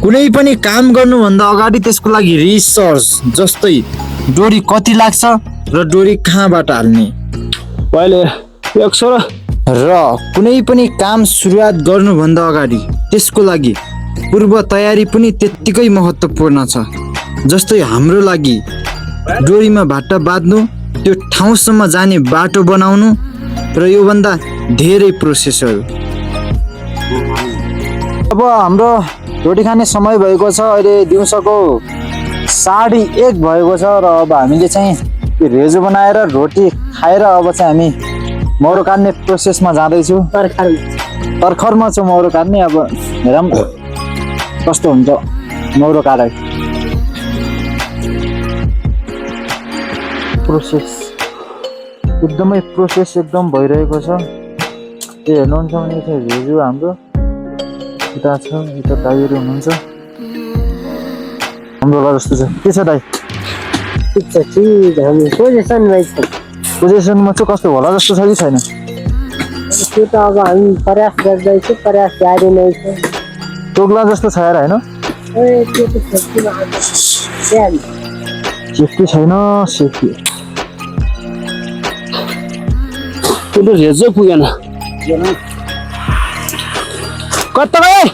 कुनै पनि काम गर्नुभन्दा अगाडि त्यसको लागि रिसर्च, जस्तै डोरी कति लाग्छ र डोरी कहाँबाट हाल्ने, पहिले 100 र कुनै पनि काम सुरुवात गर्नुभन्दा अगाडि त्यसको लागि पूर्व तयारी पनि त्यत्तिकै महत्त्वपूर्ण छ। जस्तै हाम्रो लागि डोरीमा भाटा बाँध्नु, त्यो ठाउँसम्म जाने बाटो बनाउनु र योभन्दा धेरै प्रोसेसहरू। अब हाम्रो रोटी खाने समय भएको छ। अहिले दिउँसोको 1:30 भएको छ र अब हामीले चाहिँ रेजो बनाएर रोटी खाएर अब चाहिँ हामी मौरो काट्ने प्रोसेसमा जाँदैछु। तर्खरमा छ मौरो काट्ने। अब हेरौँ कस्तो हुन्छ मौरो काटेर। प्रोसेस एकदम भइरहेको छ। यो हेर्नुहुन्छ भने चाहिँ रेजो हाम्रो यता छ, यता दाइहरू हुनुहुन्छ हाम्रो होला जस्तो छ। के छ दाइ? पोजिसनमा चाहिँ कस्तो होला जस्तो छ कि छैन? त्यो त अब हामी प्रयास गर्दैछु, प्रयास जारी नै छ। टोक्ला जस्तो छ यार, होइन? सेफ्टी छैन, सेफ्टी त्यो रेजो पुगेन। कता गए?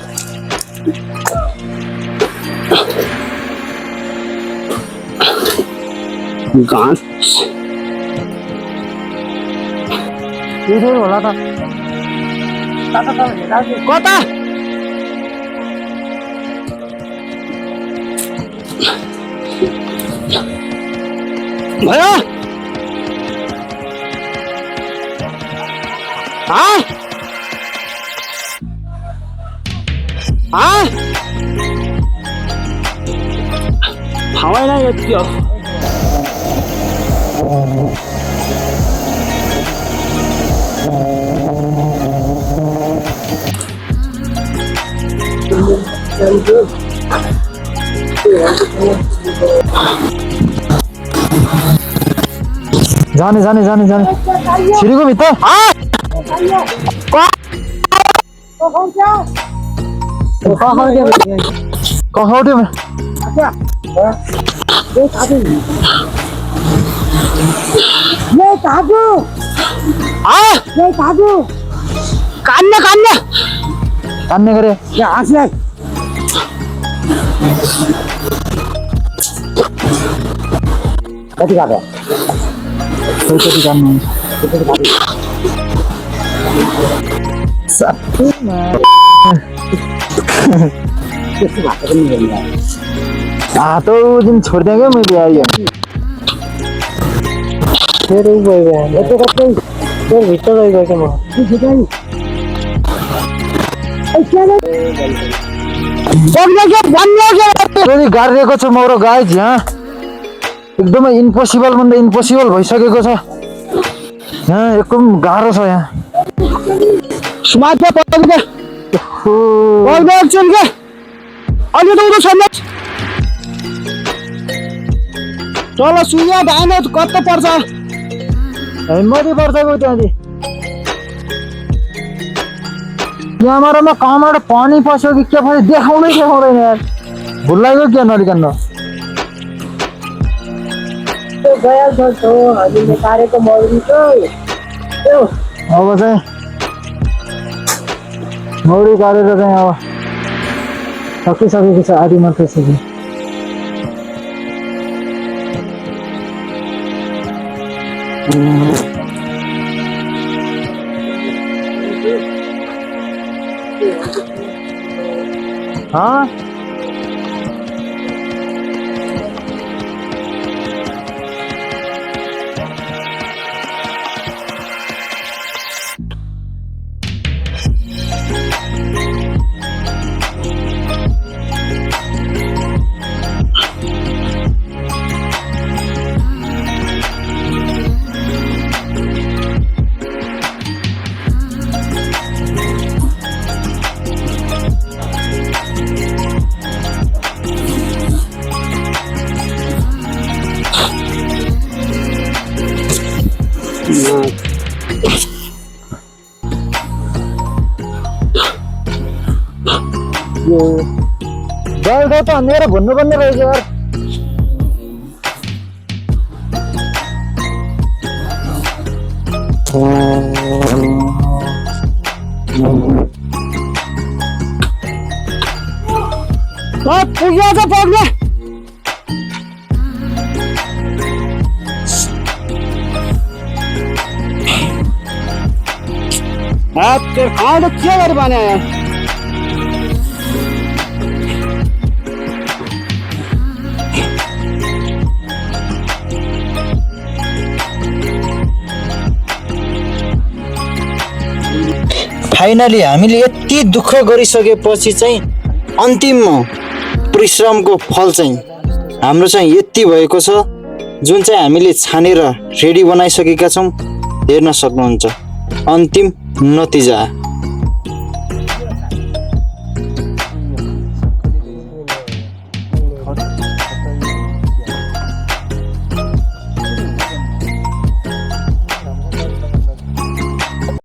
गाँस होला त कता? भयो? हावाई नै यति हो। जाने जाने जाने जाने छिरीको भित्र कखौटे कान्ने गरे कति काट्यो? कति काट्नु? तो दिन छोडिदिएँ क्या मैले आइयो। फेरि गयो यता कतै त्यो भित्र गइरहेको म। गाडिरहेको छ मौरो गाइज। यहाँ एकदमै इम्पोसिबल भन्दा इम्पोसिबल भइसकेको छ। यहाँ एकदम गाह्रो छ। यहाँ तल सुइया धान कता पर्छ? हिम्मती पर्छ गयो त्यहाँदेखि। यहाँबाट कहाँबाट पानी पस्यो कि के पस्यो देखाउँदैन यार। भुल लाग्यो क्या नरिकन हामीले पारेको मौरीको अब चाहिँ मौरी काटेर चाहिँ अब सकिसकेको छ। आधी मात्रै सक्यो। हाँ जल्दो त मेरो भन्नुपर्ने रहेछ यार। पुग्यो त पुग्यो। त्यो खाँदा के गरी भने फाइनली हामीले यति दुःख गरिसकेपछि चाहिँ अन्तिम परिश्रमको फल चाहिँ हाम्रो चाहिँ यति भएको छ, जुन चाहिँ हामीले छानेर रेडी बनाइसकेका छौँ। हेर्न सक्नुहुन्छ अन्तिम नतिजा।